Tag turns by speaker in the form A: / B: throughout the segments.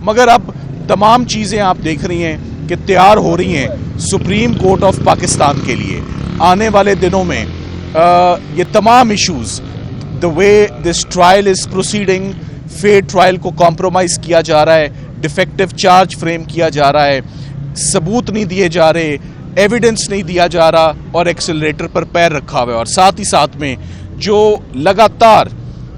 A: مگر اب تمام چیزیں آپ دیکھ رہی ہیں کہ تیار ہو رہی ہیں سپریم کورٹ آف پاکستان کے لیے. آنے والے دنوں میں یہ تمام issues the way this trial is proceeding, fair trial کو کمپرومائز کیا جا رہا ہے, ڈیفیکٹو چارج فریم کیا جا رہا ہے, ثبوت نہیں دیے جا رہے, ایویڈنس نہیں دیا جا رہا اور ایکسلریٹر پر پیر رکھا ہوا ہے. اور ساتھ ہی ساتھ میں جو لگاتار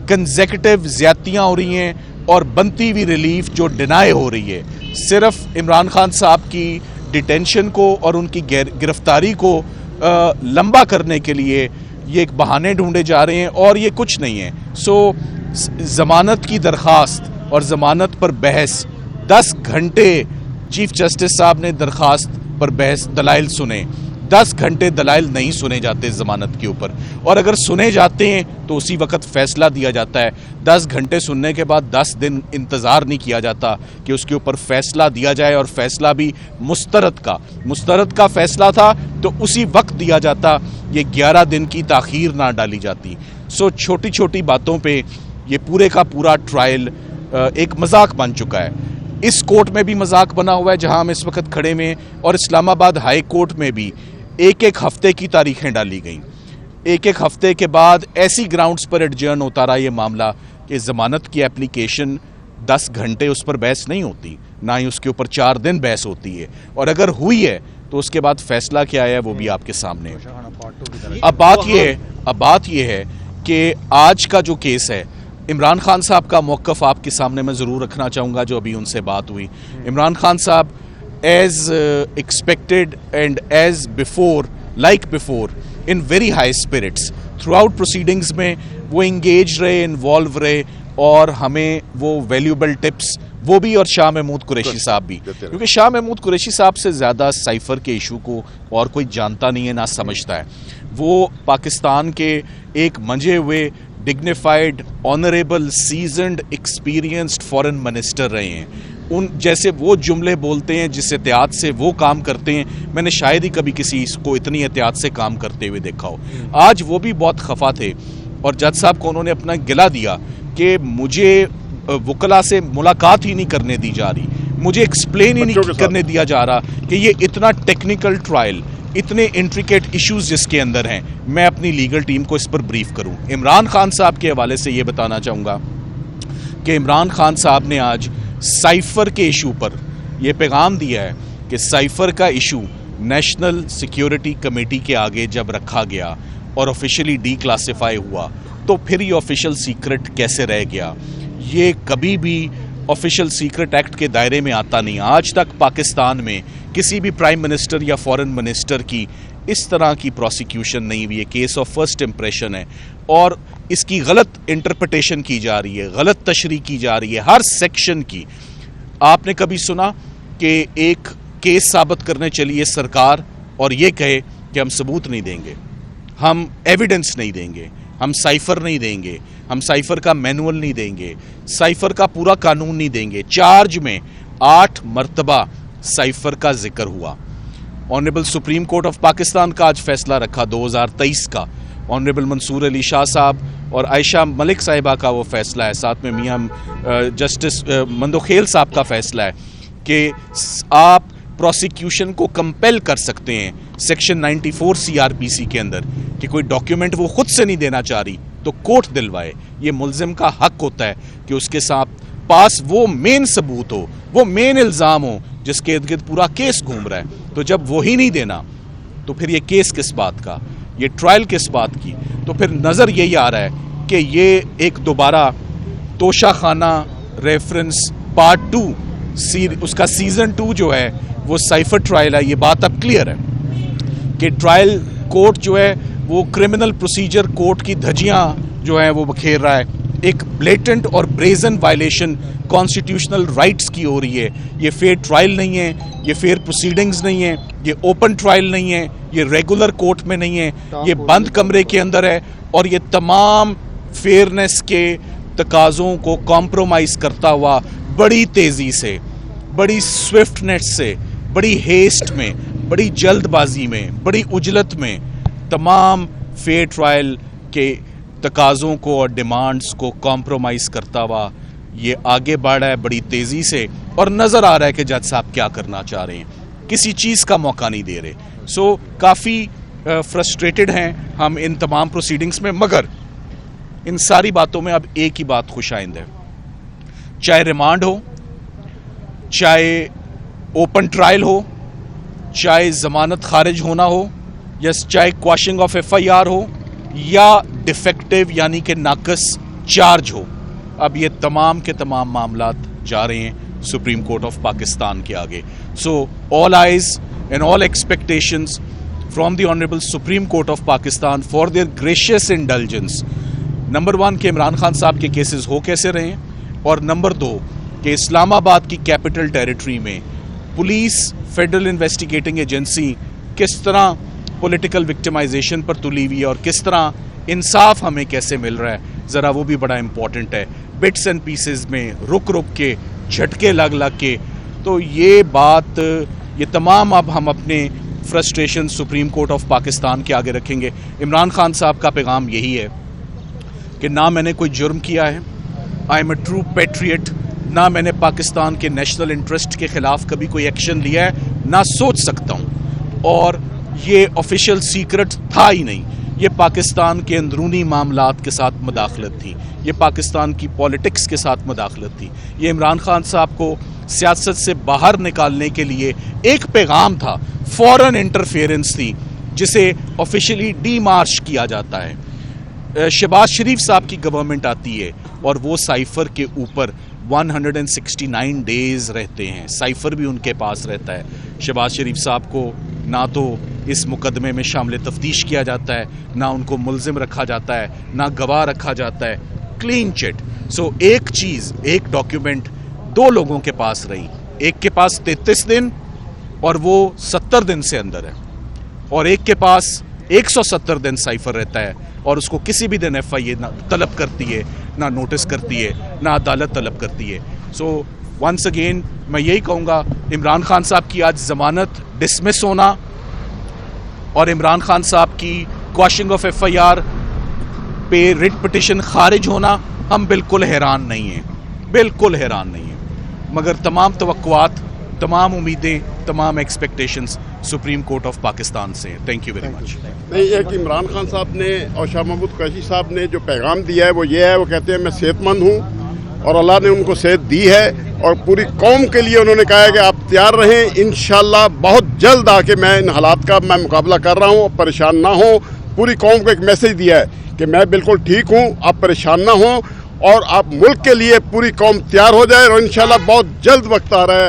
A: کنزیکٹیو زیادتیاں ہو رہی ہیں اور بنتی ہوئی ریلیف جو ڈینائی ہو رہی ہے, صرف عمران خان صاحب کی ڈیٹینشن کو اور ان کی گرفتاری کو لمبا کرنے کے لیے یہ ایک بہانے ڈھونڈے جا رہے ہیں اور یہ کچھ نہیں ہے. ضمانت کی درخواست اور ضمانت پر بحث 10 گھنٹے چیف جسٹس صاحب نے درخواست پر بحث دلائل سنے. 10 گھنٹے دلائل نہیں سنے جاتے ضمانت کے اوپر, اور اگر سنے جاتے ہیں تو اسی وقت فیصلہ دیا جاتا ہے. 10 گھنٹے سننے کے بعد 10 دن انتظار نہیں کیا جاتا کہ اس کے اوپر فیصلہ دیا جائے, اور فیصلہ بھی مسترد کا فیصلہ تھا تو اسی وقت دیا جاتا, یہ 11 دن کی تاخیر نہ ڈالی جاتی. چھوٹی چھوٹی باتوں پہ یہ پورے کا پورا ٹرائل ایک مذاق بن چکا ہے. اس کورٹ میں بھی مذاق بنا ہوا ہے جہاں ہم اس وقت کھڑے میں, اور اسلام آباد ہائی کورٹ میں بھی ایک ہفتے کی تاریخیں ڈالی گئیں. ایک ہفتے کے بعد ایسی گراؤنڈز پر ایڈجرن ہوتا رہا یہ معاملہ کہ ضمانت کی اپلیکیشن 10 گھنٹے اس پر بحث نہیں ہوتی, نہ ہی اس کے اوپر 4 دن بحث ہوتی ہے, اور اگر ہوئی ہے تو اس کے بعد فیصلہ کیا ہے وہ بھی آپ کے سامنے ہے. اب بات یہ ہے کہ آج کا جو کیس ہے, عمران خان صاحب کا موقف آپ کے سامنے میں ضرور رکھنا چاہوں گا. جو ابھی ان سے بات ہوئی, عمران خان صاحب as expected and as before in very high spirits through out proceedings میں وہ انگیج رہے, انوالو رہے, اور ہمیں وہ ویلیوبل ٹپس وہ بھی, اور شاہ محمود قریشی صاحب بھی, کیونکہ شاہ محمود قریشی صاحب سے زیادہ سائفر کے ایشو کو اور کوئی جانتا نہیں ہے, نہ سمجھتا ہے. وہ پاکستان کے ایک منجے ہوئے dignified, honourable, seasoned, experienced foreign minister رہے ہیں. ان جیسے وہ جملے بولتے ہیں, جس احتیاط سے وہ کام کرتے ہیں, میں نے شاید ہی کبھی کسی کو اتنی احتیاط سے کام کرتے ہوئے دیکھا ہو. آج وہ بھی بہت خفا تھے, اور جج صاحب کو انہوں نے اپنا گلہ دیا کہ مجھے وکلا سے ملاقات ہی نہیں کرنے دی جا رہی, مجھے ایکسپلین ہی نہیں کرنے دیا جا رہا کہ یہ اتنا ٹیکنیکل ٹرائل, اتنے انٹریکیٹ ایشوز جس کے اندر ہیں, میں اپنی لیگل ٹیم کو اس پر بریف کروں. عمران خان صاحب کے حوالے سے یہ بتانا چاہوں گا کہ عمران خان صاحب نے آج سائفر کے ایشو پر یہ پیغام دیا ہے کہ سائفر کا ایشو نیشنل سیکیورٹی کمیٹی کے آگے جب رکھا گیا اور آفیشلی ڈی کلاسیفائی ہوا تو پھر یہ آفیشل سیکرٹ کیسے رہ گیا. یہ کبھی بھی آفیشل سیکرٹ ایکٹ کے دائرے میں آتا نہیں. آج تک پاکستان میں کسی بھی پرائم منسٹر یا فارن منسٹر کی اس طرح کی پروسیکیوشن نہیں ہوئی ہے. کیس آف فرسٹ امپریشن ہے, اور اس کی غلط انٹرپریٹیشن کی جا رہی ہے, غلط تشریح کی جا رہی ہے ہر سیکشن کی. آپ نے کبھی سنا کہ ایک کیس ثابت کرنے چلیے سرکار اور یہ کہے کہ ہم ثبوت نہیں دیں گے, ہم ایویڈنس نہیں دیں گے, ہم سائفر نہیں دیں گے, ہم سائفر کا مینول نہیں دیں گے, سائفر کا پورا قانون نہیں دیں گے. چارج میں 8 مرتبہ سائفر کا ذکر ہوا. Honourable supreme court of Pakistan کا آج فیصلہ رکھا 2023 کا. آنریبل منصور علی شاہ صاحب اور عائشہ ملک صاحبہ کا وہ فیصلہ ہے, ساتھ میں میاں جسٹس مندوخیل صاحب کا فیصلہ ہے کہ آپ پروسیکیوشن کو کمپیل کر سکتے ہیں سیکشن 94 CRPC کے اندر کہ کوئی ڈاکیومنٹ وہ خود سے نہیں دینا چاہ رہی تو کورٹ دلوائے. یہ ملزم کا حق ہوتا ہے کہ اس کے ساتھ پاس وہ مین ثبوت ہو, وہ مین الزام ہو جس کے ارد گرد پورا کیس گھوم رہا ہے. تو جب وہی نہیں دینا تو پھر یہ کیس کس بات کا, یہ ٹرائل کس بات کی. تو پھر نظر یہی آ رہا ہے کہ یہ ایک دوبارہ توشہ خانہ ریفرنس پارٹ 2 اس کا سیزن 2 جو ہے وہ سائفر ٹرائل ہے. یہ بات اب کلیئر ہے کہ ٹرائل کورٹ جو ہے وہ کرمنل پروسیجر کورٹ کی دھجیاں جو ہیں وہ بکھیر رہا ہے. ایک بلیٹنٹ اور بریزن وائلیشن کانسٹیٹیوشنل رائٹس کی ہو رہی ہے. یہ فیئر ٹرائل نہیں ہے, یہ فیئر پروسیڈنگز نہیں ہے, یہ اوپن ٹرائل نہیں ہے, یہ ریگولر کورٹ میں نہیں ہے, یہ بند کمرے کے اندر ہے, اور یہ تمام فیئرنس کے تقاضوں کو کمپرومائز کرتا ہوا بڑی تیزی سے, بڑی سوئفٹنس سے, بڑی ہیسٹ میں, بڑی جلد بازی میں, بڑی عجلت میں تمام فیئر ٹرائل کے تقاضوں کو اور ڈیمانڈز کو کمپرومائز کرتا ہوا یہ آگے بڑھ رہا ہے بڑی تیزی سے اور نظر آ رہا ہے کہ جج صاحب کیا کرنا چاہ رہے ہیں, کسی چیز کا موقع نہیں دے رہے. سو کافی فرسٹریٹڈ ہیں ہم ان تمام پروسیڈنگز میں, مگر ان ساری باتوں میں اب ایک ہی بات خوش آئند ہے, چاہے ریمانڈ ہو, چاہے اوپن ٹرائل ہو, چاہے ضمانت خارج ہونا ہو, یا چاہے کواشنگ آف ایف آئی آر ہو, یا ڈیفیکٹیو یعنی کہ ناقص چارج ہو, اب یہ تمام کے تمام معاملات جا رہے ہیں سپریم کورٹ آف پاکستان کے آگے. So all eyes and all expectations from the honourable supreme court of Pakistan for their gracious indulgence. Number 1 کہ عمران خان صاحب کے کیسز ہو کیسے رہے ہیں, اور نمبر 2 کہ اسلام آباد کی کیپٹل ٹیریٹری میں پولیس فیڈرل انویسٹیگیٹنگ ایجنسی کس طرح پولیٹیکل وکٹمائزیشن پر تلی ہوئی ہے اور کس طرح انصاف ہمیں کیسے مل رہا ہے, ذرا وہ بھی بڑا امپورٹنٹ ہے. بٹس اینڈ پیسز میں رک کے جھٹکے لگ کے, تو یہ بات یہ تمام اب ہم اپنے frustration supreme court of Pakistan کے آگے رکھیں گے. عمران خان صاحب کا پیغام یہی ہے کہ نہ میں نے کوئی جرم کیا ہے, I am a true patriot, نہ میں نے پاکستان کے نیشنل انٹرسٹ کے خلاف کبھی کوئی ایکشن لیا ہے, نہ سوچ سکتا ہوں, اور یہ آفیشیل سیکرٹ تھا ہی نہیں, یہ پاکستان کے اندرونی معاملات کے ساتھ مداخلت تھی, یہ پاکستان کی پولیٹکس کے ساتھ مداخلت تھی, یہ عمران خان صاحب کو سیاست سے باہر نکالنے کے لیے ایک پیغام تھا, فورن انٹرفیئرنس تھی جسے آفیشیلی ڈی مارش کیا جاتا ہے. شہباز شریف صاحب کی گورنمنٹ آتی ہے اور وہ سائفر کے اوپر 169 ڈیز رہتے ہیں, سائفر بھی ان کے پاس رہتا ہے. شہباز شریف صاحب کو نہ تو اس مقدمے میں شامل تفتیش کیا جاتا ہے, نہ ان کو ملزم رکھا جاتا ہے, نہ گواہ رکھا جاتا ہے, کلین چٹ. سو ایک چیز, ایک ڈاکیومنٹ 2 لوگوں کے پاس رہی, ایک کے پاس 33 دن اور وہ 70 دن سے اندر ہے, اور ایک کے پاس 170 دن سائفر رہتا ہے اور اس کو کسی بھی دن ایف آئی اے نہ طلب کرتی ہے, نہ نوٹس کرتی ہے, نہ عدالت طلب کرتی ہے. سو ونس اگین میں یہی کہوں گا, عمران خان صاحب کی آج ضمانت ڈسمس ہونا اور عمران خان صاحب کی کواشنگ آف ایف آئی آر پہ ریٹ پٹیشن خارج ہونا, ہم بالکل حیران نہیں ہیں, بالکل حیران نہیں ہیں, مگر تمام توقعات, تمام امیدیں, تمام expectations supreme court of Pakistan سے ہیں. Thank you very much.
B: نہیں, ایک عمران خان صاحب نے اور شاہ محمود قریشی صاحب نے جو پیغام دیا ہے وہ یہ ہے, وہ کہتے ہیں میں صحت مند ہوں اور اللہ نے ان کو صحت دی ہے, اور پوری قوم کے لیے انہوں نے کہا ہے کہ آپ تیار رہیں, انشاءاللہ بہت جلد آ کے میں ان حالات کا میں مقابلہ کر رہا ہوں, پریشان نہ ہوں. پوری قوم کو ایک میسج دیا ہے کہ میں بالکل ٹھیک ہوں, آپ پریشان نہ ہوں, اور آپ ملک کے لیے پوری قوم تیار ہو جائے, اور انشاءاللہ بہت جلد وقت آ رہا ہے.